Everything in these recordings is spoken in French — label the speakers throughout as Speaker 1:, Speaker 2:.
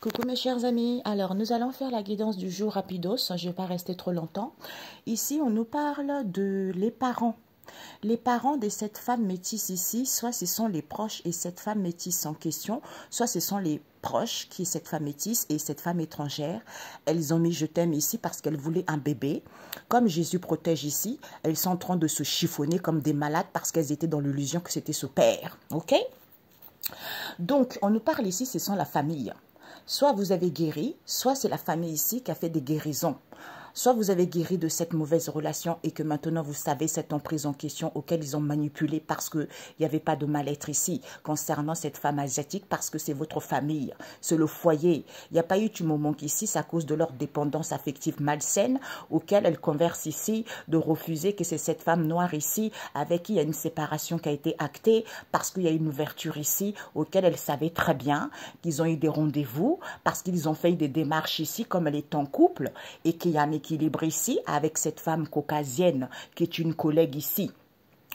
Speaker 1: Coucou mes chers amis, alors nous allons faire la guidance du jour rapidos, je ne vais pas rester trop longtemps. Ici on nous parle de les parents. Les parents de cette femme métisse ici, soit ce sont les proches et cette femme métisse en question, soit ce sont les proches qui est cette femme métisse et cette femme étrangère. Elles ont mis je t'aime ici parce qu'elles voulaient un bébé. Comme Jésus protège ici, elles sont en train de se chiffonner comme des malades parce qu'elles étaient dans l'illusion que c'était ce père. Ok? Donc on nous parle ici, ce sont la famille. Soit vous avez guéri, soit c'est la famille ici qui a fait des guérisons. Soit vous avez guéri de cette mauvaise relation et que maintenant vous savez cette emprise en question auquel ils ont manipulé parce qu'il n'y avait pas de mal-être ici concernant cette femme asiatique parce que c'est votre famille, c'est le foyer. Il n'y a pas eu du moment qu'ici, c'est à cause de leur dépendance affective malsaine auquel elles conversent ici de refuser que c'est cette femme noire ici avec qui il y a une séparation qui a été actée parce qu'il y a une ouverture ici auquel elles savaient très bien qu'ils ont eu des rendez-vous parce qu'ils ont fait des démarches ici comme elle est en couple et qu'il y a un équilibre ici avec cette femme caucasienne qui est une collègue ici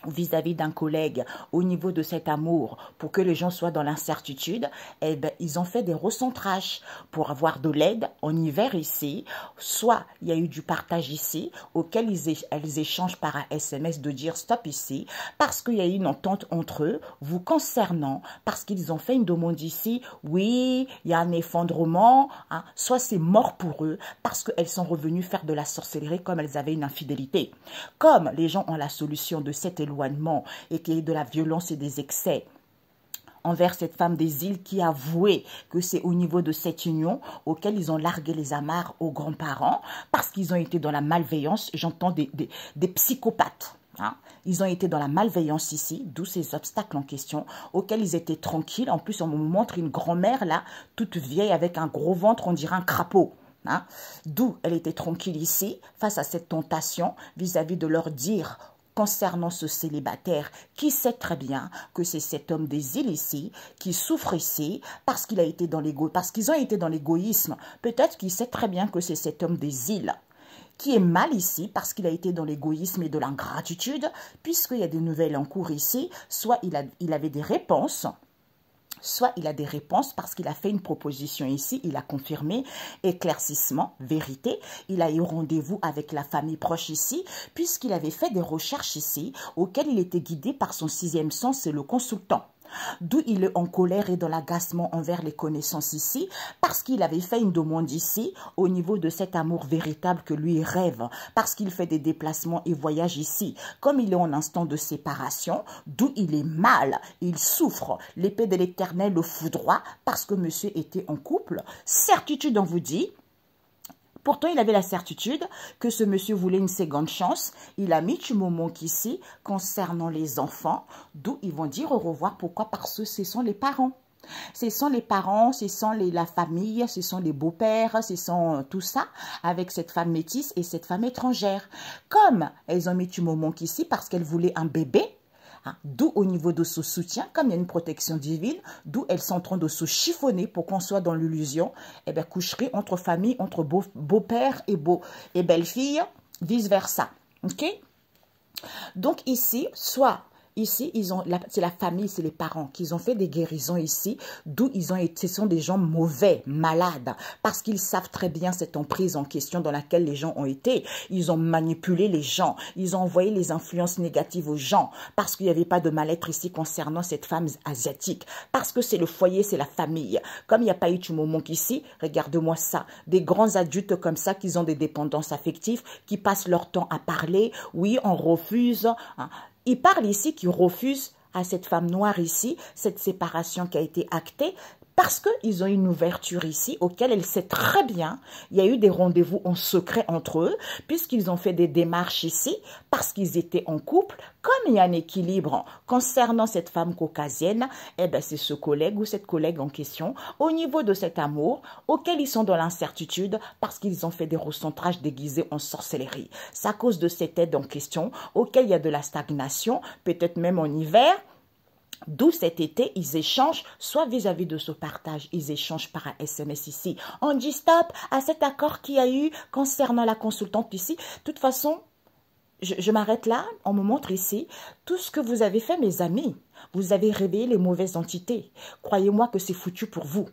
Speaker 1: vis-à-vis d'un collègue au niveau de cet amour pour que les gens soient dans l'incertitude, eh ben, ils ont fait des recentrages pour avoir de l'aide en hiver ici. Soit il y a eu du partage ici auquel elles échangent par un SMS de dire stop ici parce qu'il y a eu une entente entre eux vous concernant parce qu'ils ont fait une demande ici. Oui, il y a un effondrement. Hein, soit c'est mort pour eux parce qu'elles sont revenues faire de la sorcellerie comme elles avaient une infidélité. Comme les gens ont la solution de cet éloignement et qu'il y ait de la violence et des excès envers cette femme des îles qui a avoué que c'est au niveau de cette union auquel ils ont largué les amarres aux grands-parents parce qu'ils ont été dans la malveillance, j'entends des psychopathes. Hein. Ils ont été dans la malveillance ici, d'où ces obstacles en question, auxquels ils étaient tranquilles. En plus, on me montre une grand-mère là, toute vieille avec un gros ventre, on dirait un crapaud. Hein. D'où elle était tranquille ici, face à cette tentation, vis-à-vis de leur dire concernant ce célibataire qui sait très bien que c'est cet homme des îles ici qui souffre ici parce qu'il a été dans parce qu'ils ont été dans l'égoïsme. Peut-être qu'il sait très bien que c'est cet homme des îles qui est mal ici parce qu'il a été dans l'égoïsme et de l'ingratitude puisqu'il y a des nouvelles en cours ici. Soit il avait des réponses. Soit il a des réponses parce qu'il a fait une proposition ici, il a confirmé, éclaircissement, vérité. Il a eu rendez-vous avec la famille proche ici, puisqu'il avait fait des recherches ici, auxquelles il était guidé par son sixième sens, c'est le consultant. D'où il est en colère et dans l'agacement envers les connaissances ici, parce qu'il avait fait une demande ici, au niveau de cet amour véritable que lui rêve, parce qu'il fait des déplacements et voyages ici, comme il est en instant de séparation, d'où il est mal, il souffre, l'épée de l'Éternel le foudroie, parce que monsieur était en couple. Certitude, on vous dit. Pourtant, il avait la certitude que ce monsieur voulait une seconde chance. Il a mis du moment qu'ici, concernant les enfants, d'où ils vont dire au revoir. Pourquoi? Parce que ce sont les parents. Ce sont les parents, ce sont la famille, ce sont les beaux-pères, ce sont tout ça, avec cette femme métisse et cette femme étrangère. Comme elles ont mis du moment qu'ici, parce qu'elles voulaient un bébé, hein, d'où au niveau de ce soutien, comme il y a une protection divine, d'où elles sont en train de se chiffonner pour qu'on soit dans l'illusion, eh bien, coucherie entre famille, entre beau-père et belle-fille, vice-versa. Ok? Donc ici, soit... Ici, c'est la famille, c'est les parents qui ont fait des guérisons ici, d'où ils ont été, ce sont des gens mauvais, malades, parce qu'ils savent très bien cette emprise en question dans laquelle les gens ont été. Ils ont manipulé les gens, ils ont envoyé les influences négatives aux gens, parce qu'il n'y avait pas de mal-être ici concernant cette femme asiatique, parce que c'est le foyer, c'est la famille. Comme il n'y a pas eu du moment qu'ici, regarde-moi ça, des grands adultes comme ça qui ont des dépendances affectives, qui passent leur temps à parler, oui, on refuse, hein. Il parle ici qu'il refuse à cette femme noire ici, cette séparation qui a été actée, parce qu'ils ont une ouverture ici, auquel elle sait très bien, il y a eu des rendez-vous en secret entre eux, puisqu'ils ont fait des démarches ici, parce qu'ils étaient en couple. Comme il y a un équilibre concernant cette femme caucasienne, eh ben c'est ce collègue ou cette collègue en question, au niveau de cet amour, auquel ils sont dans l'incertitude, parce qu'ils ont fait des recentrages déguisés en sorcellerie. C'est à cause de cette aide en question, auquel il y a de la stagnation, peut-être même en hiver. D'où cet été, ils échangent, soit vis-à-vis de ce partage, ils échangent par un SMS ici. On dit stop à cet accord qu'il y a eu concernant la consultante ici. De toute façon, je m'arrête là, on me montre ici tout ce que vous avez fait, mes amis. Vous avez réveillé les mauvaises entités. Croyez-moi que c'est foutu pour vous.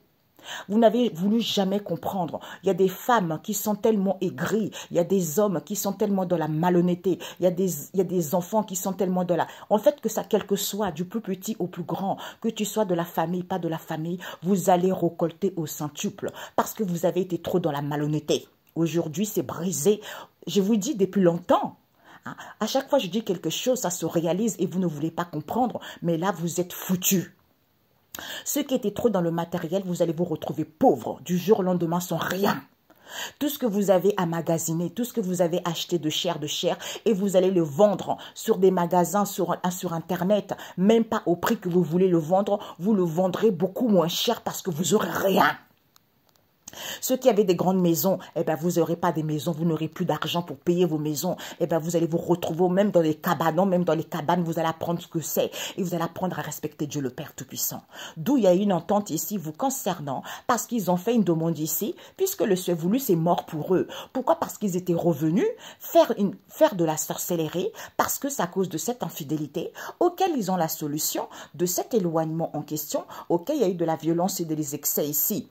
Speaker 1: Vous n'avez voulu jamais comprendre. Il y a des femmes qui sont tellement aigries. Il y a des hommes qui sont tellement dans la malhonnêteté. Il y a des enfants qui sont tellement dans la... En fait, que ça, quel que soit, du plus petit au plus grand, que tu sois de la famille, pas de la famille, vous allez récolter au centuple parce que vous avez été trop dans la malhonnêteté. Aujourd'hui, c'est brisé. Je vous dis depuis longtemps. Hein, à chaque fois que je dis quelque chose, ça se réalise et vous ne voulez pas comprendre. Mais là, vous êtes foutus. Ceux qui étaient trop dans le matériel, vous allez vous retrouver pauvres du jour au lendemain sans rien. Tout ce que vous avez emmagasiné, tout ce que vous avez acheté de chair, et vous allez le vendre sur des magasins, sur Internet, même pas au prix que vous voulez le vendre, vous le vendrez beaucoup moins cher parce que vous n'aurez rien. Ceux qui avaient des grandes maisons, eh ben, vous n'aurez pas des maisons, vous n'aurez plus d'argent pour payer vos maisons. Eh ben, vous allez vous retrouver même dans les cabanons, même dans les cabanes, vous allez apprendre ce que c'est et vous allez apprendre à respecter Dieu le Père Tout-Puissant. D'où il y a une entente ici vous concernant parce qu'ils ont fait une demande ici, puisque le souhait voulu, c'est mort pour eux. Pourquoi? Parce qu'ils étaient revenus faire de la sorcellerie, parce que c'est à cause de cette infidélité auquel ils ont la solution, de cet éloignement en question, auquel il y a eu de la violence et des excès ici.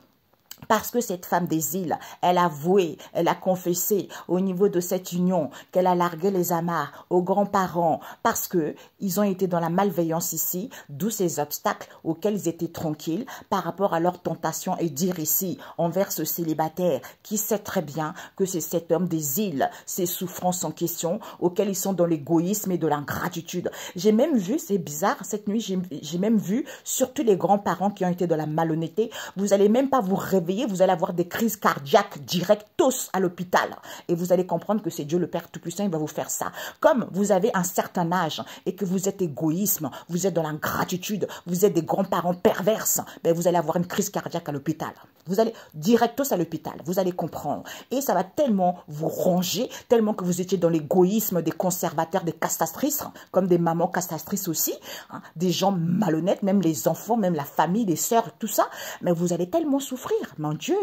Speaker 1: Parce que cette femme des îles, elle a avoué, elle a confessé au niveau de cette union qu'elle a largué les amarres aux grands-parents parce que ils ont été dans la malveillance ici, d'où ces obstacles auxquels ils étaient tranquilles par rapport à leur tentation et dire ici envers ce célibataire qui sait très bien que c'est cet homme des îles, ces souffrances en question auxquelles ils sont dans l'égoïsme et de l'ingratitude. J'ai même vu, c'est bizarre, cette nuit, j'ai même vu surtout les grands-parents qui ont été dans la malhonnêteté, vous allez même pas vous réveiller, vous allez avoir des crises cardiaques directos à l'hôpital. Et vous allez comprendre que c'est Dieu le Père Tout-Puissant, il va vous faire ça. Comme vous avez un certain âge et que vous êtes égoïsme, vous êtes dans l'ingratitude, vous êtes des grands-parents perverses, ben vous allez avoir une crise cardiaque à l'hôpital. Vous allez directos à l'hôpital, vous allez comprendre. Et ça va tellement vous ronger, tellement que vous étiez dans l'égoïsme des conservateurs, des castratrices, comme des mamans castratrices aussi, hein, des gens malhonnêtes, même les enfants, même la famille, les sœurs, tout ça. Mais vous allez tellement souffrir. Mon Dieu,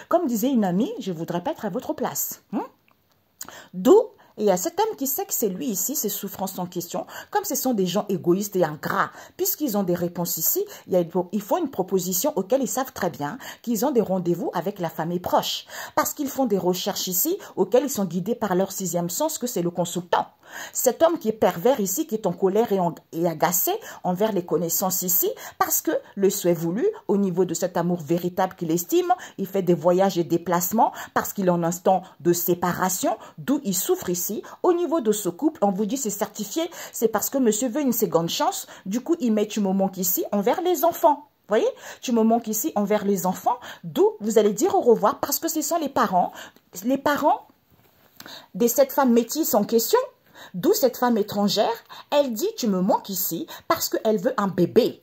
Speaker 1: comme disait une amie, je ne voudrais pas être à votre place. D'où il y a cet homme qui sait que c'est lui ici, ces souffrances en question, comme ce sont des gens égoïstes et ingrats, puisqu'ils ont des réponses ici, ils font une proposition auquel ils savent très bien qu'ils ont des rendez-vous avec la famille proche, parce qu'ils font des recherches ici auxquelles ils sont guidés par leur sixième sens, que c'est le consultant. Cet homme qui est pervers ici, qui est en colère et agacé envers les connaissances ici, parce que le souhait voulu, au niveau de cet amour véritable qu'il estime, il fait des voyages et déplacements, parce qu'il est en instant de séparation, d'où il souffre ici. Au niveau de ce couple, on vous dit c'est certifié, c'est parce que monsieur veut une seconde chance, du coup il met tu me manques ici envers les enfants. Voyez, tu me manques ici envers les enfants, d'où vous allez dire au revoir, parce que ce sont les parents de cette femme métisse en question. D'où cette femme étrangère, elle dit « tu me manques ici » parce qu'elle veut un bébé.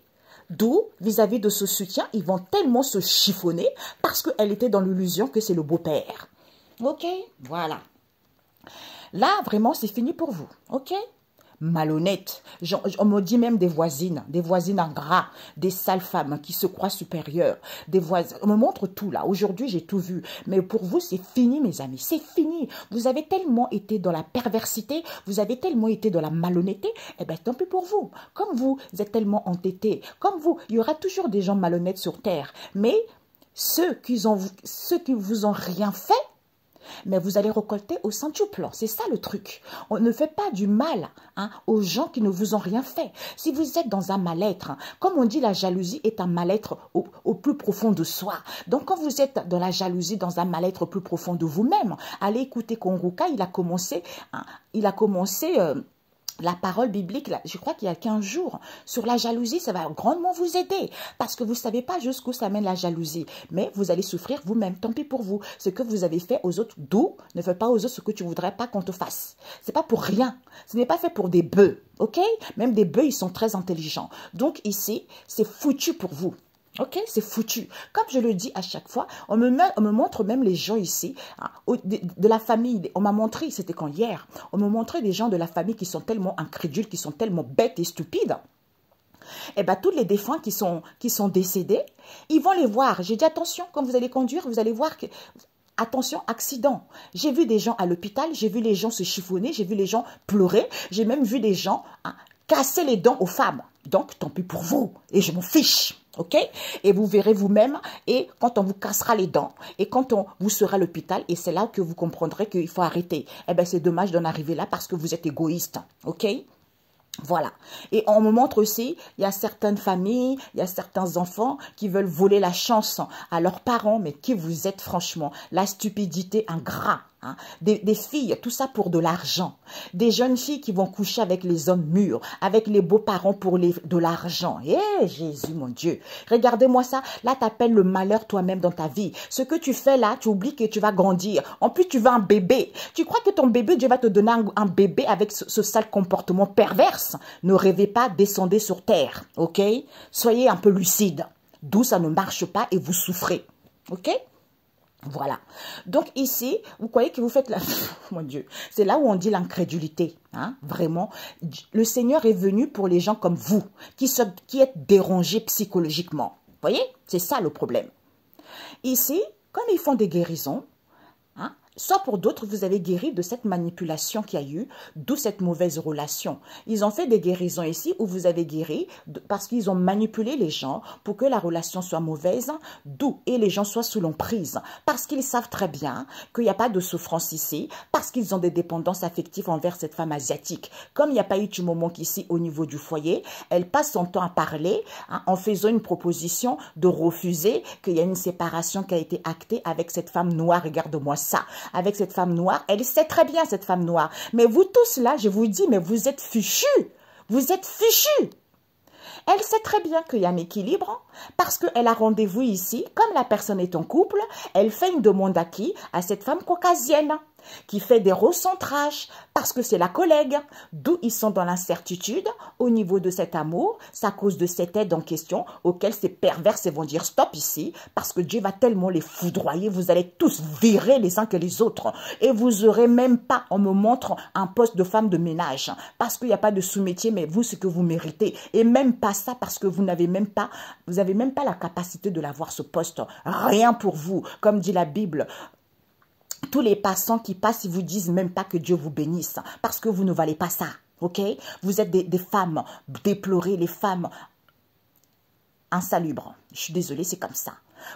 Speaker 1: D'où, vis-à-vis de ce soutien, ils vont tellement se chiffonner parce qu'elle était dans l'illusion que c'est le beau-père. Ok, voilà. Là, vraiment, c'est fini pour vous. Ok? Malhonnête. On me dit même des voisines ingrats, des sales femmes qui se croient supérieures, des voisins. On me montre tout là. Aujourd'hui, j'ai tout vu. Mais pour vous, c'est fini, mes amis. C'est fini. Vous avez tellement été dans la perversité, vous avez tellement été dans la malhonnêteté, eh bien, tant pis pour vous. Comme vous êtes tellement entêtés, comme vous, il y aura toujours des gens malhonnêtes sur terre. Mais ceux qui vous ont rien fait, mais vous allez récolter au centuple. C'est ça le truc. On ne fait pas du mal aux gens qui ne vous ont rien fait. Si vous êtes dans un mal-être, comme on dit, la jalousie est un mal-être au plus profond de soi. Donc quand vous êtes dans la jalousie, dans un mal-être plus profond de vous-même, allez écouter Kongoka, il a commencé la parole biblique, là, je crois qu'il y a 15 jours, sur la jalousie, ça va grandement vous aider. Parce que vous ne savez pas jusqu'où ça mène la jalousie. Mais vous allez souffrir vous-même. Tant pis pour vous. Ce que vous avez fait aux autres, d'où ne fais pas aux autres ce que tu ne voudrais pas qu'on te fasse. Ce n'est pas pour rien. Ce n'est pas fait pour des bœufs. Ok? Même des bœufs, ils sont très intelligents. Donc ici, c'est foutu pour vous. Ok, c'est foutu. Comme je le dis à chaque fois, on me montre même les gens ici, de la famille. On m'a montré, c'était quand hier, on me montrait des gens de la famille qui sont tellement incrédules, qui sont tellement bêtes et stupides. Eh bien, tous les défunts qui sont décédés, ils vont les voir. J'ai dit attention, quand vous allez conduire, vous allez voir que... Attention, accident. J'ai vu des gens à l'hôpital, j'ai vu les gens se chiffonner, j'ai vu les gens pleurer, j'ai même vu des gens casser les dents aux femmes. Donc, tant pis pour vous. Et je m'en fiche. ok? Et vous verrez vous-même, et quand on vous cassera les dents, et quand on vous sera à l'hôpital, et c'est là que vous comprendrez qu'il faut arrêter. Eh bien, c'est dommage d'en arriver là parce que vous êtes égoïste, ok? Voilà. Et on me montre aussi, il y a certaines familles, il y a certains enfants qui veulent voler la chance à leurs parents, mais qui vous êtes franchement, la stupidité ingrat. Hein. Des filles, tout ça pour de l'argent. Des jeunes filles qui vont coucher avec les hommes mûrs, avec les beaux-parents pour de l'argent. Eh, Jésus, mon Dieu. Regardez-moi ça. Là, t'appelles le malheur toi-même dans ta vie. Ce que tu fais là, tu oublies que tu vas grandir. En plus, tu veux un bébé. Tu crois que ton bébé, Dieu va te donner un bébé avec ce sale comportement perverse. Ne rêvez pas, descendez sur terre. Ok? Soyez un peu lucide. D'où ça ne marche pas et vous souffrez. Ok? Voilà. Donc ici, vous croyez que vous faites la... Mon Dieu, c'est là où on dit l'incrédulité. Hein? Vraiment, le Seigneur est venu pour les gens comme vous, qui êtes dérangés psychologiquement. Vous voyez? C'est ça le problème. Ici, comme ils font des guérisons, hein, soit pour d'autres, vous avez guéri de cette manipulation qu'il y a eu, d'où cette mauvaise relation. Ils ont fait des guérisons ici où vous avez guéri parce qu'ils ont manipulé les gens pour que la relation soit mauvaise, d'où et les gens soient sous l'emprise. Parce qu'ils savent très bien qu'il n'y a pas de souffrance ici, parce qu'ils ont des dépendances affectives envers cette femme asiatique. Comme il n'y a pas eu du moment qu'ici au niveau du foyer, elle passe son temps à parler hein, en faisant une proposition de refuser qu'il y a une séparation qui a été actée avec cette femme noire. Regarde-moi ça. Avec cette femme noire, elle sait très bien cette femme noire. Mais vous tous là, je vous dis, mais vous êtes fichus. Vous êtes fichus. Elle sait très bien qu'il y a un équilibre parce qu'elle a rendez-vous ici. Comme la personne est en couple, elle fait une demande à qui? À cette femme caucasienne qui fait des recentrages parce que c'est la collègue. D'où ils sont dans l'incertitude au niveau de cet amour. C'est à cause de cette aide en question auquel ces perverses vont dire stop ici parce que Dieu va tellement les foudroyer. Vous allez tous virer les uns que les autres et vous aurez même pas, on me montre un poste de femme de ménage parce qu'il n'y a pas de sous-métier mais vous ce que vous méritez et même pas ça parce que vous n'avez même pas, la capacité de l'avoir ce poste. Rien pour vous. Comme dit la Bible, tous les passants qui passent, ils vous disent même pas que Dieu vous bénisse parce que vous ne valez pas ça. Ok? Vous êtes des femmes déplorées, les femmes insalubres. Je suis désolée, c'est comme ça.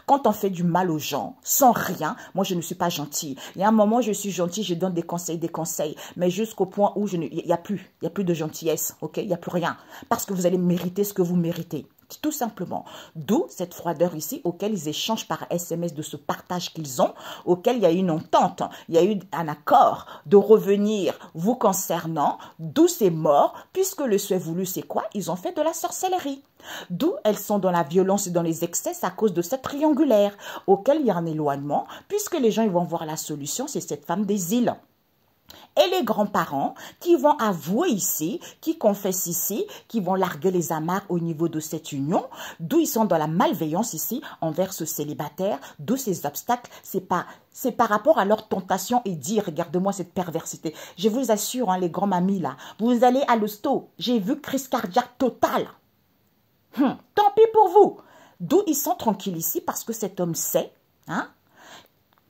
Speaker 1: Quand on fait du mal aux gens, sans rien, moi je ne suis pas gentille. Il y a un moment, je suis gentille, je donne des conseils, mais jusqu'au point où il n'y a plus de gentillesse, ok? Il n'y a plus rien, parce que vous allez mériter ce que vous méritez. Tout simplement. D'où cette froideur ici, auquel ils échangent par SMS de ce partage qu'ils ont, auquel il y a eu une entente, il y a eu un accord de revenir vous concernant, d'où c'est mort, puisque le souhait voulu, c'est quoi? Ils ont fait de la sorcellerie. D'où elles sont dans la violence et dans les excès à cause de cette triangulaire, auquel il y a un éloignement, puisque les gens ils vont voir la solution, c'est cette femme des îles. Et les grands-parents qui vont avouer ici, qui confessent ici, qui vont larguer les amarres au niveau de cette union, d'où ils sont dans la malveillance ici envers ce célibataire, d'où ces obstacles, c'est par rapport à leur tentation et dire, regarde-moi cette perversité. Je vous assure, hein, les grands mamies là, vous allez à l'hosto, j'ai vu crise cardiaque totale. Tant pis pour vous. D'où ils sont tranquilles ici parce que cet homme sait, hein,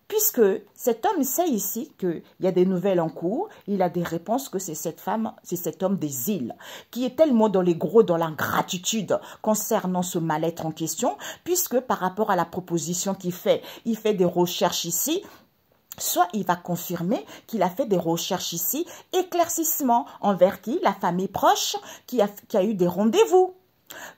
Speaker 1: puisque cet homme sait ici qu'il y a des nouvelles en cours, il a des réponses que c'est cette femme, c'est cet homme des îles, qui est tellement dans les gros, dans l'ingratitude concernant ce mal-être en question, puisque par rapport à la proposition qu'il fait, il fait des recherches ici, soit il va confirmer qu'il a fait des recherches ici, éclaircissement envers qui? La famille proche qui a eu des rendez-vous.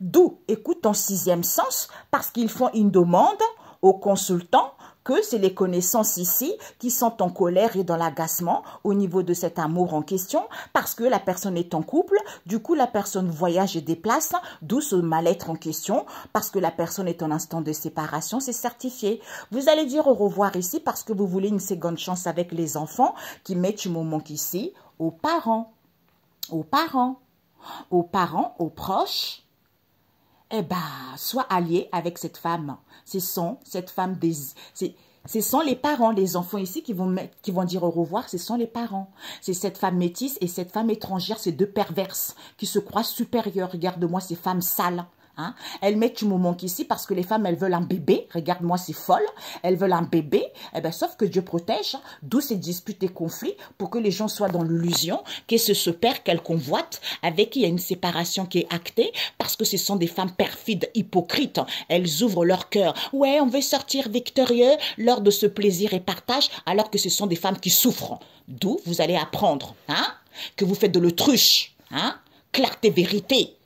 Speaker 1: D'où, écoute ton sixième sens, parce qu'ils font une demande aux consultants que c'est les connaissances ici qui sont en colère et dans l'agacement au niveau de cet amour en question, parce que la personne est en couple, du coup la personne voyage et déplace, d'où ce mal-être en question, parce que la personne est en instant de séparation, c'est certifié. Vous allez dire au revoir ici parce que vous voulez une seconde chance avec les enfants qui mettent du moment qu'ici aux parents, aux proches, eh ben, sois allié avec cette femme. Ce sont les parents, les enfants ici qui vont dire au revoir, ce sont les parents. C'est cette femme métisse et cette femme étrangère, ces deux perverses qui se croient supérieures. Regarde-moi ces femmes sales. Hein? Elles mettent tu me manques ici parce que les femmes, elles veulent un bébé. Regarde-moi, c'est folle. Elles veulent un bébé. Eh ben, sauf que Dieu protège, hein, d'où ces disputes et conflits pour que les gens soient dans l'illusion que c'est ce père qu'elles convoitent avec qui il y a une séparation qui est actée parce que ce sont des femmes perfides, hypocrites. Elles ouvrent leur cœur. Ouais, on veut sortir victorieux lors de ce plaisir et partage alors que ce sont des femmes qui souffrent. D'où vous allez apprendre hein, que vous faites de l'autruche. Hein? Clarté, vérité.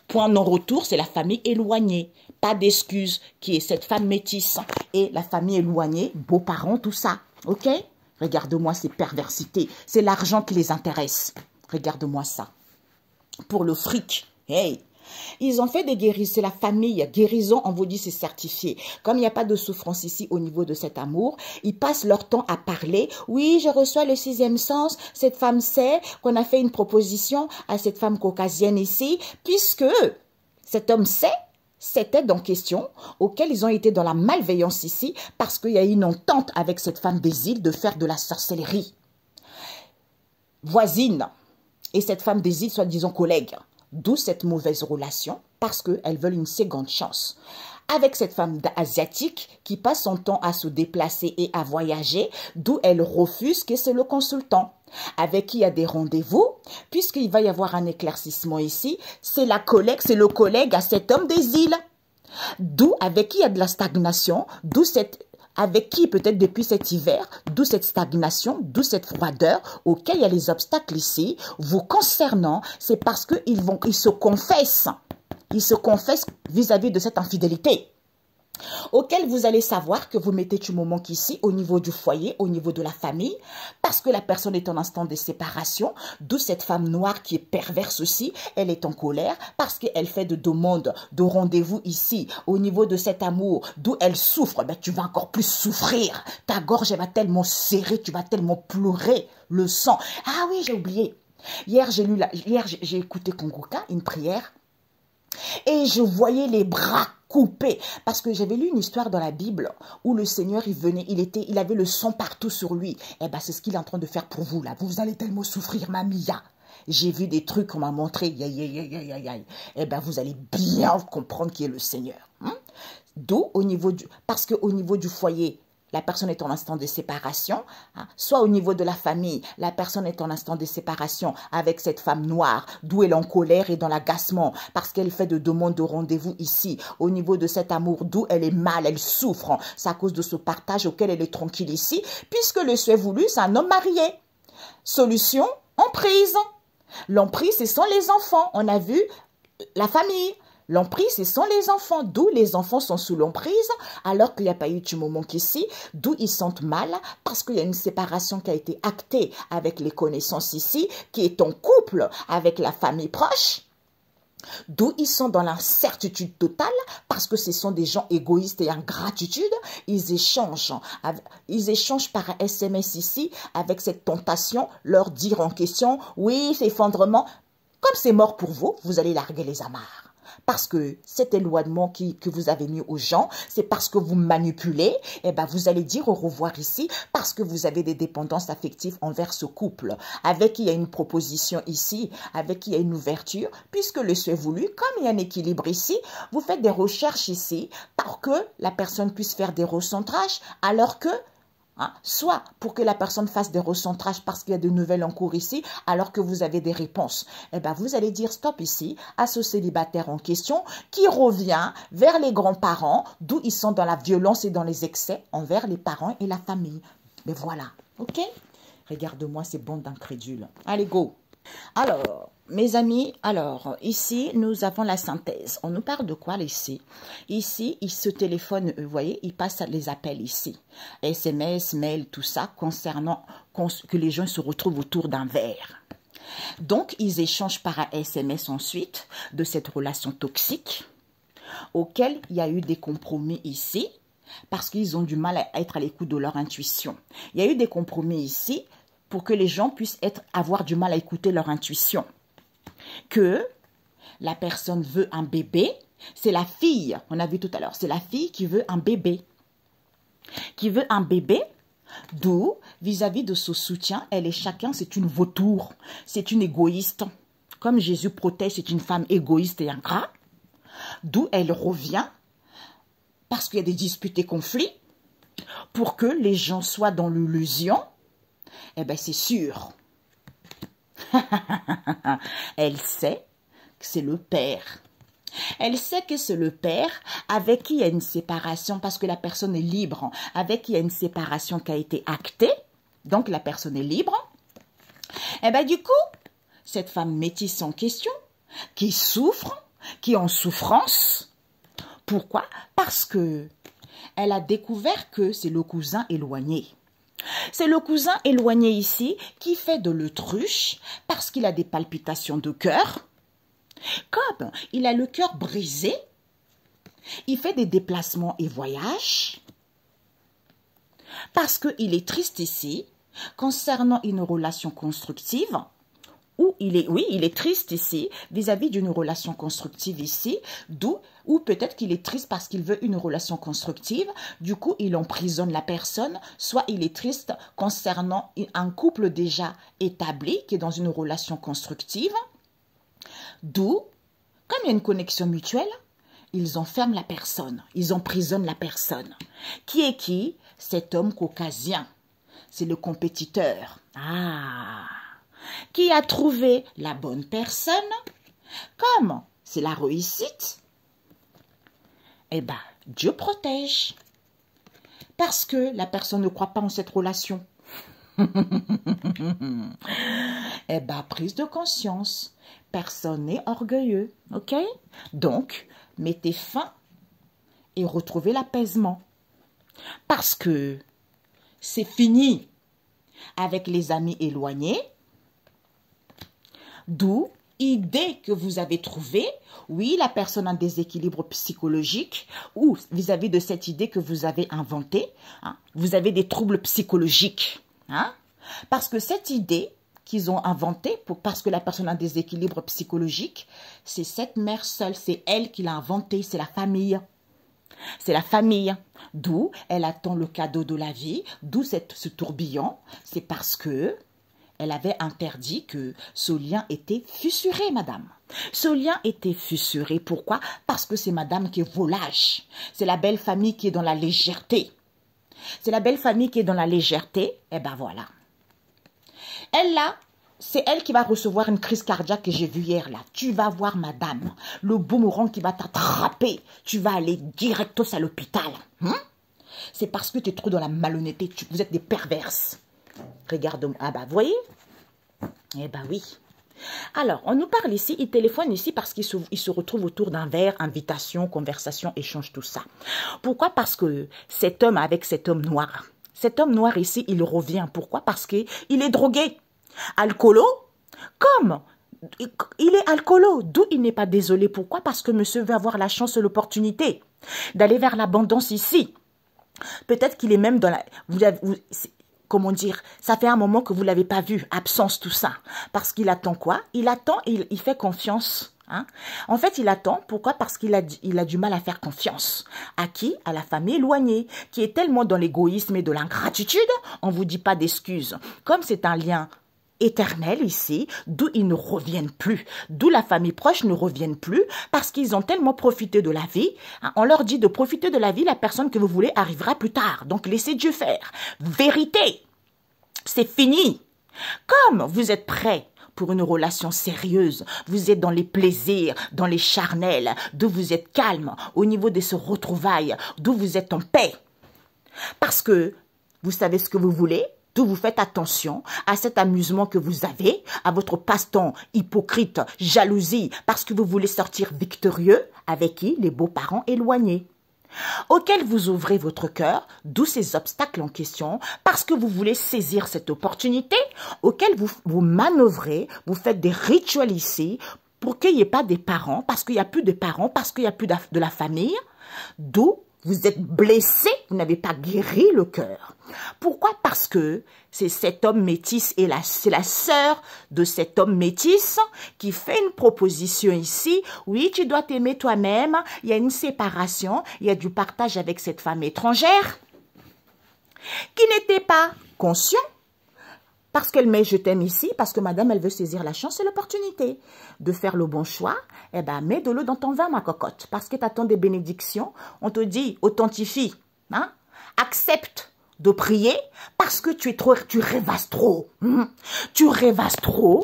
Speaker 1: Point non-retour, c'est la famille éloignée. Pas d'excuse, qui est cette femme métisse. Et la famille éloignée, beaux-parents, tout ça. Ok? Regarde-moi ces perversités. C'est l'argent qui les intéresse. Regarde-moi ça. Pour le fric. Hey! Ils ont fait des guérisons, c'est la famille, guérison, on vous dit c'est certifié. Comme il n'y a pas de souffrance ici au niveau de cet amour, ils passent leur temps à parler. Oui, je reçois le sixième sens, cette femme sait qu'on a fait une proposition à cette femme caucasienne ici, puisque cet homme sait cette aide en question, auquel ils ont été dans la malveillance ici, parce qu'il y a une entente avec cette femme des îles de faire de la sorcellerie. Voisine, et cette femme des îles, soi-disant collègue. D'où cette mauvaise relation, parce qu'elles veulent une seconde chance. Avec cette femme asiatique qui passe son temps à se déplacer et à voyager, d'où elle refuse que c'est le consultant. Avec qui il y a des rendez-vous, puisqu'il va y avoir un éclaircissement ici, c'est la collègue, c'est le collègue à cet homme des îles. D'où avec qui il y a de la stagnation, d'où cette... Avec qui peut-être depuis cet hiver, d'où cette stagnation, d'où cette froideur, auquel il y a les obstacles ici, vous concernant, c'est parce qu'ils se confessent. Ils se confessent vis-à-vis de cette infidélité. Auquel vous allez savoir que vous mettez du moment qu'ici, au niveau du foyer, au niveau de la famille, parce que la personne est en instant de séparation, d'où cette femme noire qui est perverse aussi, elle est en colère, parce qu'elle fait de demandes, de rendez-vous ici, au niveau de cet amour, d'où elle souffre, ben, tu vas encore plus souffrir, ta gorge elle va tellement serrer, tu vas tellement pleurer le sang. Ah oui, j'ai oublié, hier j'ai écouté Kongoka, une prière, et je voyais les bras coupés. Parce que j'avais lu une histoire dans la Bible où le Seigneur, il avait le sang partout sur lui. Eh bien, c'est ce qu'il est en train de faire pour vous, là. Vous allez tellement souffrir, mamia. J'ai vu des trucs qu'on m'a montré. Eh bien, vous allez bien comprendre qui est le Seigneur. Hein? D'où, parce qu'au niveau du foyer, la personne est en instant de séparation, hein, soit au niveau de la famille, la personne est en instant de séparation avec cette femme noire, d'où elle est en colère et dans l'agacement, parce qu'elle fait de demandes de rendez-vous ici, au niveau de cet amour, d'où elle est mal, elle souffre, c'est à cause de ce partage auquel elle est tranquille ici, puisque le souhait voulu, c'est un homme marié. Solution, emprise. L'emprise, ce sont les enfants, on a vu la famille. L'emprise, ce sont les enfants, d'où les enfants sont sous l'emprise, alors qu'il n'y a pas eu de moment qu'ici, d'où ils sentent mal, parce qu'il y a une séparation qui a été actée avec les connaissances ici, qui est en couple avec la famille proche, d'où ils sont dans l'incertitude totale, parce que ce sont des gens égoïstes et en gratitude, ils échangent par SMS ici, avec cette tentation, leur dire en question, oui, c'est effondrement, comme c'est mort pour vous, vous allez larguer les amarres. Parce que cet éloignement que vous avez mis aux gens, c'est parce que vous manipulez, et ben vous allez dire au revoir ici, parce que vous avez des dépendances affectives envers ce couple, avec qui il y a une proposition ici, avec qui il y a une ouverture, puisque le souhait voulu, comme il y a un équilibre ici, vous faites des recherches ici, pour que la personne puisse faire des recentrages, alors que hein, soit pour que la personne fasse des recentrages parce qu'il y a de nouvelles en cours ici, alors que vous avez des réponses. Eh bien, vous allez dire stop ici à ce célibataire en question qui revient vers les grands-parents, d'où ils sont dans la violence et dans les excès envers les parents et la famille. Mais voilà, ok? Regarde-moi ces bandes d'incrédules. Allez, go! Alors, mes amis, ici, nous avons la synthèse. On nous parle de quoi, ici? Ici, il se téléphone, vous voyez, il passe les appels ici. SMS, mail, tout ça, concernant que les gens se retrouvent autour d'un verre. Donc, ils échangent par SMS ensuite de cette relation toxique, auquel il y a eu des compromis ici, parce qu'ils ont du mal à être à l'écoute de leur intuition. Il y a eu des compromis ici, pour que les gens puissent avoir du mal à écouter leur intuition. Que la personne veut un bébé, c'est la fille, on a vu tout à l'heure, c'est la fille qui veut un bébé. Qui veut un bébé, d'où, vis-à-vis de ce soutien, elle et chacun, c'est une vautour, c'est une égoïste. Comme Jésus protège, c'est une femme égoïste et ingrat. d'où elle revient, parce qu'il y a des disputes et conflits, pour que les gens soient dans l'illusion, eh bien c'est sûr. Elle sait que c'est le père. Elle sait que c'est le père avec qui il y a une séparation, parce que la personne est libre, avec qui il y a une séparation qui a été actée, donc la personne est libre. Eh bien du coup, cette femme métisse en question, qui souffre, qui est en souffrance. Pourquoi? Parce que elle a découvert que c'est le cousin éloigné. C'est le cousin éloigné ici qui fait de l'autruche parce qu'il a des palpitations de cœur. Comme il a le cœur brisé, il fait des déplacements et voyages parce qu'il est triste ici concernant une relation constructive. Ou il est triste ici vis-à-vis d'une relation constructive ici, ou peut-être qu'il est triste parce qu'il veut une relation constructive, du coup il emprisonne la personne, soit il est triste concernant un couple déjà établi qui est dans une relation constructive, d'où, comme il y a une connexion mutuelle, ils enferment la personne, ils emprisonnent la personne. Qui est qui? Cet homme caucasien, c'est le compétiteur. Ah! Qui a trouvé la bonne personne, comme c'est la réussite, eh bien, Dieu protège. Parce que la personne ne croit pas en cette relation. Eh bien, prise de conscience. Personne n'est orgueilleux, ok? Donc, mettez fin et retrouvez l'apaisement. Parce que c'est fini avec les amis éloignés. D'où, idée que vous avez trouvée, oui, la personne a un déséquilibre psychologique, ou vis-à-vis de cette idée que vous avez inventée, hein, vous avez des troubles psychologiques. Hein, parce que cette idée qu'ils ont inventée, parce que la personne a un déséquilibre psychologique, c'est cette mère seule, c'est elle qui l'a inventée, c'est la famille. C'est la famille. D'où elle attend le cadeau de la vie, d'où ce tourbillon, c'est parce que elle avait interdit que ce lien était fissuré, madame. Ce lien était fissuré. Pourquoi? Parce que c'est madame qui est volage. C'est la belle famille qui est dans la légèreté. C'est la belle famille qui est dans la légèreté. Eh ben voilà. Elle là, c'est elle qui va recevoir une crise cardiaque que j'ai vue hier là. Tu vas voir madame, le boomerang qui va t'attraper. Tu vas aller directos à l'hôpital. C'est parce que tu es trop dans la malhonnêteté. Vous êtes des perverses. Regarde-moi. Ah bah, vous voyez? Eh bah oui. Alors, on nous parle ici, il téléphone ici parce qu'il se retrouve autour d'un verre, invitation, conversation, échange, tout ça. Pourquoi? Parce que cet homme avec cet homme noir ici, il revient. Pourquoi? Parce qu'il est drogué. Alcoolo, comme il est alcoolo, d'où il n'est pas désolé. Pourquoi? Parce que monsieur veut avoir la chance et l'opportunité d'aller vers l'abondance ici. Peut-être qu'il est même dans la... Comment dire, ça fait un moment que vous ne l'avez pas vu, absence, tout ça. Parce qu'il attend quoi? Il attend et il fait confiance. Hein? En fait, il attend. Pourquoi? Parce qu'il a du mal à faire confiance. À qui? À la famille éloignée, qui est tellement dans l'égoïsme et de l'ingratitude, on ne vous dit pas d'excuses. Comme c'est un lien éternel ici, d'où ils ne reviennent plus, d'où la famille proche ne revienne plus, parce qu'ils ont tellement profité de la vie. Hein, on leur dit de profiter de la vie, la personne que vous voulez arrivera plus tard. Donc laissez Dieu faire. Vérité, c'est fini. Comme vous êtes prêts pour une relation sérieuse, vous êtes dans les plaisirs, dans les charnels, d'où vous êtes calme, au niveau de ce retrouvailles, d'où vous êtes en paix. Parce que vous savez ce que vous voulez, d'où vous faites attention à cet amusement que vous avez, à votre passe-temps hypocrite, jalousie, parce que vous voulez sortir victorieux avec qui? Les beaux-parents éloignés. Auquel vous ouvrez votre cœur, d'où ces obstacles en question, parce que vous voulez saisir cette opportunité, auquel vous manœuvrez, vous faites des rituels ici, pour qu'il n'y ait pas des parents, parce qu'il n'y a plus de parents, parce qu'il n'y a plus de la famille, d'où vous êtes blessé, vous n'avez pas guéri le cœur. Pourquoi? Parce que c'est cet homme métis et c'est la sœur de cet homme métis qui fait une proposition ici. Oui, tu dois t'aimer toi-même. Il y a une séparation, il y a du partage avec cette femme étrangère qui n'était pas conscient Parce qu'elle met je t'aime ici, parce que madame, elle veut saisir la chance et l'opportunité de faire le bon choix. Eh ben, mets de l'eau dans ton vin, ma cocotte. Parce que tu attends des bénédictions. On te dit, authentifie. Hein? Accepte de prier parce que tu rêvasses trop. Tu rêvasses trop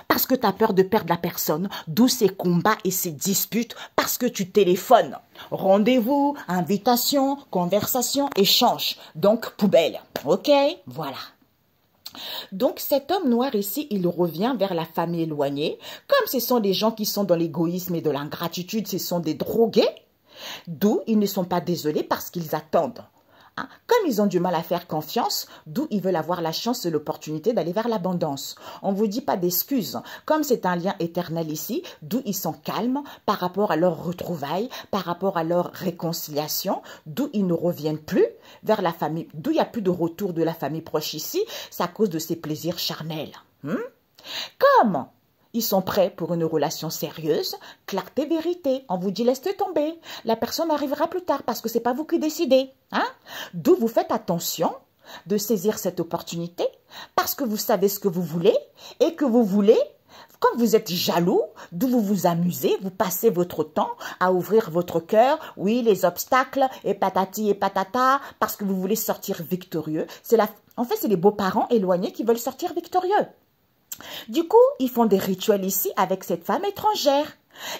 Speaker 1: parce que tu as peur de perdre la personne, d'où ces combats et ces disputes, parce que tu téléphones. Rendez-vous, invitation, conversation, échange. Donc, poubelle. OK? Voilà. Donc cet homme noir ici, il revient vers la famille éloignée. Comme ce sont des gens qui sont dans l'égoïsme et de l'ingratitude, ce sont des drogués, d'où ils ne sont pas désolés parce qu'ils attendent. Hein? Comme ils ont du mal à faire confiance, d'où ils veulent avoir la chance et l'opportunité d'aller vers l'abondance. On ne vous dit pas d'excuses. Comme c'est un lien éternel ici, d'où ils sont calmes par rapport à leur retrouvailles, par rapport à leur réconciliation, d'où ils ne reviennent plus vers la famille, d'où il n'y a plus de retour de la famille proche ici, c'est à cause de ces plaisirs charnels. Comme ils sont prêts pour une relation sérieuse, clarté, vérité. On vous dit laisse tomber. La personne arrivera plus tard parce que ce n'est pas vous qui décidez. Hein? D'où vous faites attention de saisir cette opportunité parce que vous savez ce que vous voulez et que vous voulez, comme vous êtes jaloux, d'où vous vous amusez, vous passez votre temps à ouvrir votre cœur, oui, les obstacles et patati et patata parce que vous voulez sortir victorieux. En fait, c'est les beaux-parents éloignés qui veulent sortir victorieux. Du coup, ils font des rituels ici avec cette femme étrangère.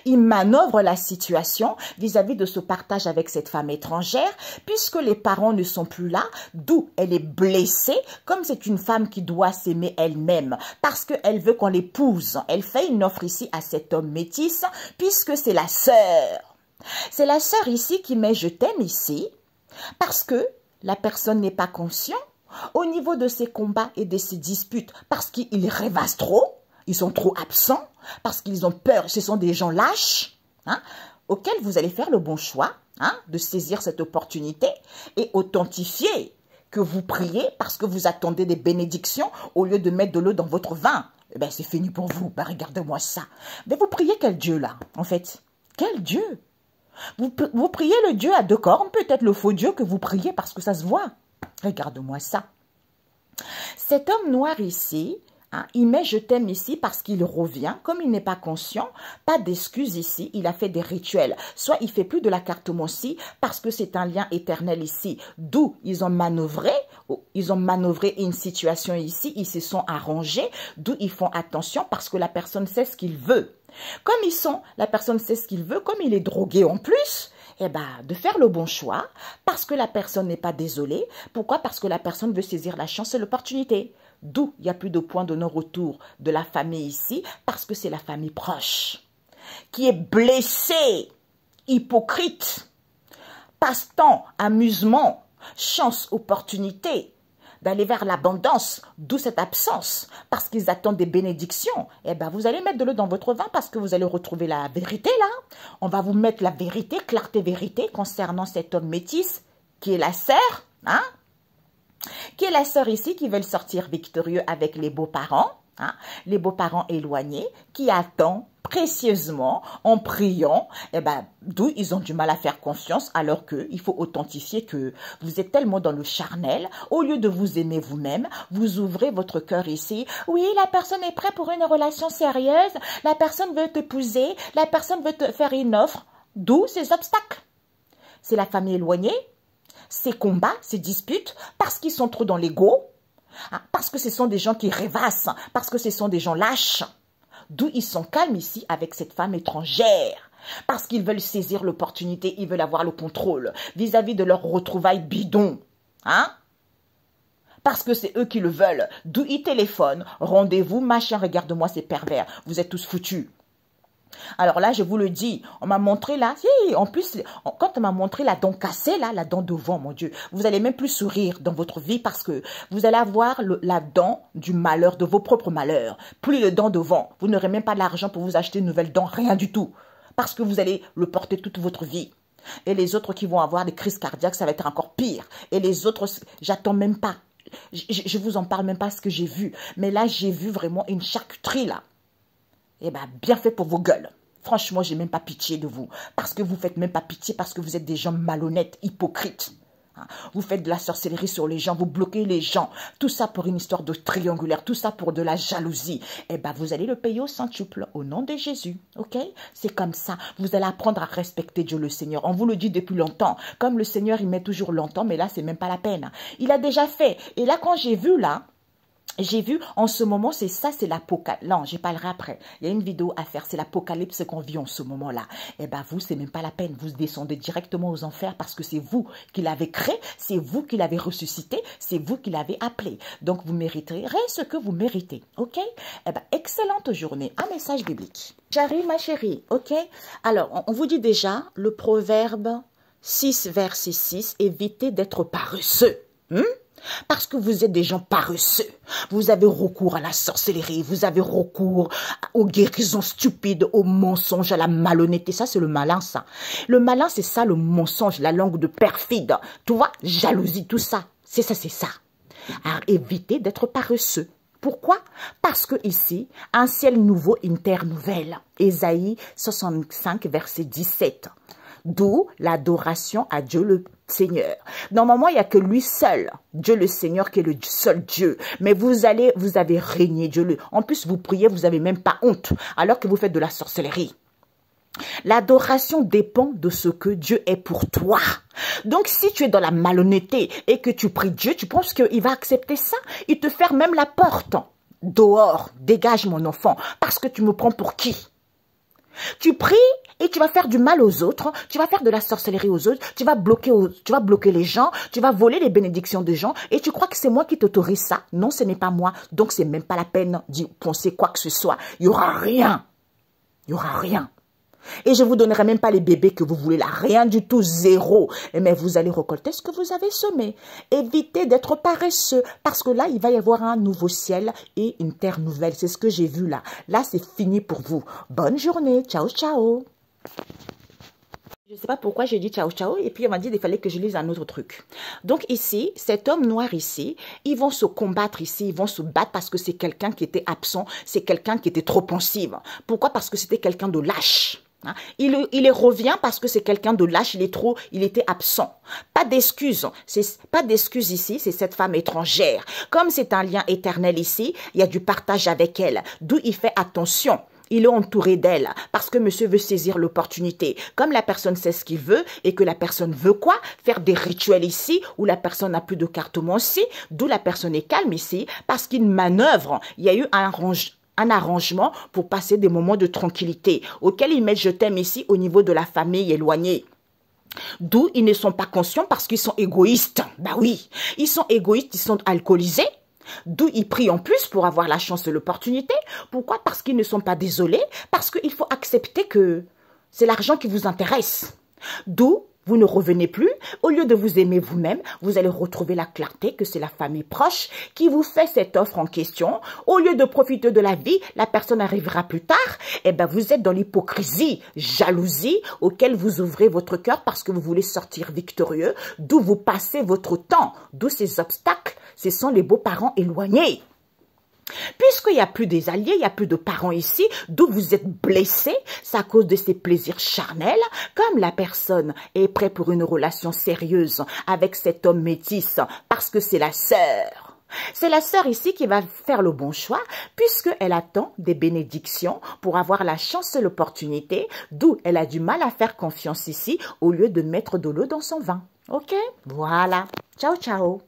Speaker 1: Ils manœuvrent la situation vis-à-vis de ce partage avec cette femme étrangère, puisque les parents ne sont plus là, d'où elle est blessée, comme c'est une femme qui doit s'aimer elle-même, parce qu'elle veut qu'on l'épouse. Elle fait une offre ici à cet homme métis, puisque c'est la sœur. C'est la sœur ici qui met « je t'aime » ici, parce que la personne n'est pas consciente au niveau de ces combats et de ces disputes, parce qu'ils rêvassent trop, ils sont trop absents, parce qu'ils ont peur, ce sont des gens lâches, hein, auxquels vous allez faire le bon choix de saisir cette opportunité et authentifier que vous priez parce que vous attendez des bénédictions au lieu de mettre de l'eau dans votre vin. Eh bien, c'est fini pour vous. Ben, regardez-moi ça. Mais vous priez quel Dieu là, en fait? Quel Dieu? Vous priez le Dieu à deux cornes, peut-être le faux Dieu que vous priez parce que ça se voit. Regarde-moi ça. Cet homme noir ici, il met « je t'aime » ici parce qu'il revient. Comme il n'est pas conscient, pas d'excuses ici. Il a fait des rituels. Soit il fait plus de la cartomancie parce que c'est un lien éternel ici. D'où ils ont manœuvré une situation ici. Ils se sont arrangés. D'où ils font attention parce que la personne sait ce qu'il veut. Comme la personne sait ce qu'il veut, comme il est drogué en plus, eh ben, de faire le bon choix parce que la personne n'est pas désolée. Pourquoi? Parce que la personne veut saisir la chance et l'opportunité. D'où il n'y a plus de point de non-retour de la famille ici parce que c'est la famille proche qui est blessée, hypocrite, passe-temps, amusement, chance, opportunité d'aller vers l'abondance, d'où cette absence, parce qu'ils attendent des bénédictions. Eh bien, vous allez mettre de l'eau dans votre vin parce que vous allez retrouver la vérité, là. On va vous mettre la vérité, clarté, vérité, concernant cet homme métis, qui est la sœur, qui est la sœur ici, qui veulent sortir victorieux avec les beaux-parents, les beaux-parents éloignés, qui attendent précieusement en priant, d'où ils ont du mal à faire confiance alors qu'il faut authentifier que vous êtes tellement dans le charnel, au lieu de vous aimer vous-même, vous ouvrez votre cœur ici, oui, la personne est prête pour une relation sérieuse, la personne veut t'épouser, la personne veut te faire une offre, d'où ces obstacles. C'est la famille éloignée, ces combats, ces disputes, parce qu'ils sont trop dans l'ego, parce que ce sont des gens qui rêvassent, parce que ce sont des gens lâches. D'où ils sont calmes ici avec cette femme étrangère. Parce qu'ils veulent saisir l'opportunité, ils veulent avoir le contrôle vis-à-vis de leur retrouvailles bidon. Parce que c'est eux qui le veulent. D'où ils téléphonent. Rendez-vous, machin, regarde-moi, c'est pervers. Vous êtes tous foutus. Alors là, je vous le dis, on m'a montré là, en plus, quand on m'a montré la dent cassée, là, la dent devant, mon Dieu, vous allez même plus sourire dans votre vie parce que vous allez avoir la dent du malheur, de vos propres malheurs, plus le dent devant. Vous n'aurez même pas l'argent pour vous acheter une nouvelle dent, rien du tout, parce que vous allez le porter toute votre vie. Et les autres qui vont avoir des crises cardiaques, ça va être encore pire. Et les autres, j'attends même pas. Je vous en parle même pas ce que j'ai vu. Mais là, j'ai vu vraiment une charcuterie, là. Eh bien, bien fait pour vos gueules. Franchement, j'ai même pas pitié de vous. Parce que vous faites même pas pitié, parce que vous êtes des gens malhonnêtes, hypocrites. Vous faites de la sorcellerie sur les gens, vous bloquez les gens. Tout ça pour une histoire de triangulaire, tout ça pour de la jalousie. Eh bien, vous allez le payer au centuple, au nom de Jésus. Ok? C'est comme ça. Vous allez apprendre à respecter Dieu le Seigneur. On vous le dit depuis longtemps. Comme le Seigneur, il met toujours longtemps, mais là, c'est même pas la peine. Il a déjà fait. Et là, quand j'ai vu là, j'ai vu en ce moment, c'est ça, c'est l'apocalypse. Non, j'y parlerai après. Il y a une vidéo à faire, c'est l'apocalypse qu'on vit en ce moment-là. Eh bien, vous, c'est même pas la peine. Vous descendez directement aux enfers parce que c'est vous qui l'avez créé, c'est vous qui l'avez ressuscité, c'est vous qui l'avez appelé. Donc, vous mériterez ce que vous méritez. OK? Eh bien, excellente journée. Un message biblique. J'arrive, ma chérie. OK? Alors, on vous dit déjà, le proverbe 6, verset 6, évitez d'être paresseux. Parce que vous êtes des gens paresseux. Vous avez recours à la sorcellerie, vous avez recours aux guérisons stupides, aux mensonges, à la malhonnêteté. Ça, c'est le malin, ça. Le malin, c'est ça, le mensonge, la langue de perfide. Tu vois, jalousie, tout ça. C'est ça, c'est ça. Alors, évitez d'être paresseux. Pourquoi? Parce que ici, un ciel nouveau, une terre nouvelle. Ésaïe 65, verset 17. D'où l'adoration à Dieu le Seigneur. Normalement, il n'y a que lui seul, Dieu le Seigneur, qui est le seul Dieu. Mais vous avez régné Dieu. En plus, vous priez, vous n'avez même pas honte, alors que vous faites de la sorcellerie. L'adoration dépend de ce que Dieu est pour toi. Donc, si tu es dans la malhonnêteté et que tu pries Dieu, tu penses qu'il va accepter ça? Il te ferme même la porte. Dehors, dégage mon enfant, parce que tu me prends pour qui? Tu pries et tu vas faire du mal aux autres, tu vas faire de la sorcellerie aux autres, tu vas bloquer les gens, tu vas voler les bénédictions des gens et tu crois que c'est moi qui t'autorise ça? Non, ce n'est pas moi. Donc, c'est même pas la peine d'y penser quoi que ce soit. Il n'y aura rien. Il n'y aura rien. Et je ne vous donnerai même pas les bébés que vous voulez là. Rien du tout, zéro. Mais vous allez récolter ce que vous avez semé. Évitez d'être paresseux. Parce que là, il va y avoir un nouveau ciel et une terre nouvelle. C'est ce que j'ai vu là. Là, c'est fini pour vous. Bonne journée. Ciao, ciao. Je ne sais pas pourquoi j'ai dit ciao, ciao. Et puis, on m'a dit qu'il fallait que je lise un autre truc. Donc ici, cet homme noir ici, ils vont se combattre ici. Ils vont se battre parce que c'est quelqu'un qui était absent. C'est quelqu'un qui était trop pensive. Pourquoi? Parce que c'était quelqu'un de lâche. Il revient parce que c'est quelqu'un de lâche, il était absent. Pas d'excuse, pas d'excuse ici, c'est cette femme étrangère. Comme c'est un lien éternel ici, il y a du partage avec elle, d'où il fait attention. Il est entouré d'elle parce que monsieur veut saisir l'opportunité. Comme la personne sait ce qu'il veut et que la personne veut quoi? Faire des rituels ici où la personne n'a plus de carte ici, d'où la personne est calme ici parce qu'il manœuvre. Il y a eu un arrangement pour passer des moments de tranquillité auxquels ils mettent je t'aime ici au niveau de la famille éloignée. D'où ils ne sont pas conscients parce qu'ils sont égoïstes. Bah oui, ils sont égoïstes, ils sont alcoolisés. D'où ils prient en plus pour avoir la chance et l'opportunité. Pourquoi? Parce qu'ils ne sont pas désolés. Parce qu'il faut accepter que c'est l'argent qui vous intéresse. D'où vous ne revenez plus. Au lieu de vous aimer vous-même, vous allez retrouver la clarté que c'est la famille proche qui vous fait cette offre en question. Au lieu de profiter de la vie, la personne arrivera plus tard. Eh bien, vous êtes dans l'hypocrisie, jalousie, auquel vous ouvrez votre cœur parce que vous voulez sortir victorieux. D'où vous passez votre temps. D'où ces obstacles. Ce sont les beaux-parents éloignés. Puisqu'il n'y a plus des alliés, il n'y a plus de parents ici, d'où vous êtes blessés, c'est à cause de ces plaisirs charnels, comme la personne est prête pour une relation sérieuse avec cet homme métis, parce que c'est la sœur. C'est la sœur ici qui va faire le bon choix, puisqu'elle attend des bénédictions pour avoir la chance et l'opportunité, d'où elle a du mal à faire confiance ici, au lieu de mettre de l'eau dans son vin. Ok? Voilà. Ciao, ciao.